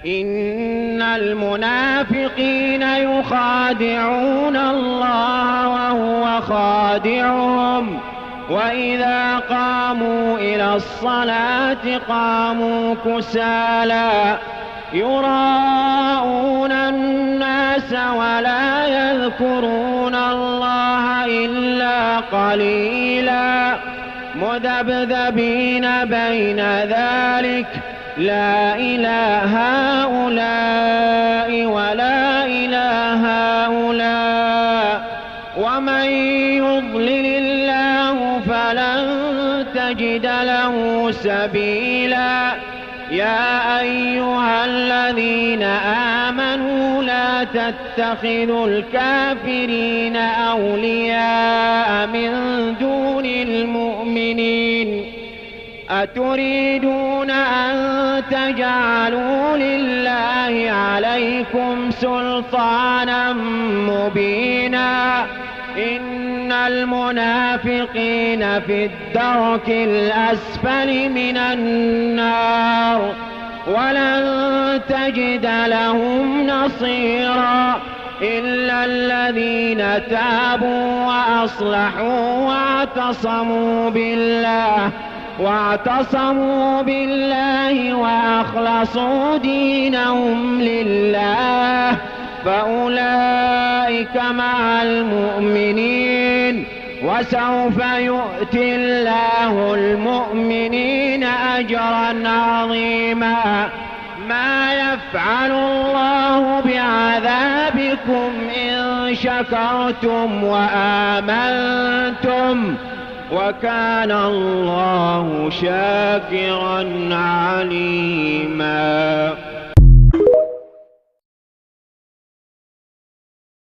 إن المنافقين يخادعون الله وهو خادعهم وإذا قاموا إلى الصلاة قاموا كسالى يراءون الناس ولا يذكرون الله إلا قليلا مذبذبين بين ذلك لا إلى هؤلاء ولا إلى هؤلاء ومن يضلل الله فلن تجد له سبيلا يا أيها الذين آمنوا لا تتخذوا الكافرين أولياء من دون المؤمنين أتريدون أن تجعلوا لله عليكم سلطانا مبينا إن المنافقين في الدرك الأسفل من النار ولن تجد لهم نصيرا إلا الذين تابوا وأصلحوا واعتصموا بالله وأخلصوا دينهم لله فأولئك مع المؤمنين وسوف يؤتي الله المؤمنين أجرا عظيما ما يفعل الله بعذابكم إن شكرتم وآمنتم وكان الله شاكرا عليما.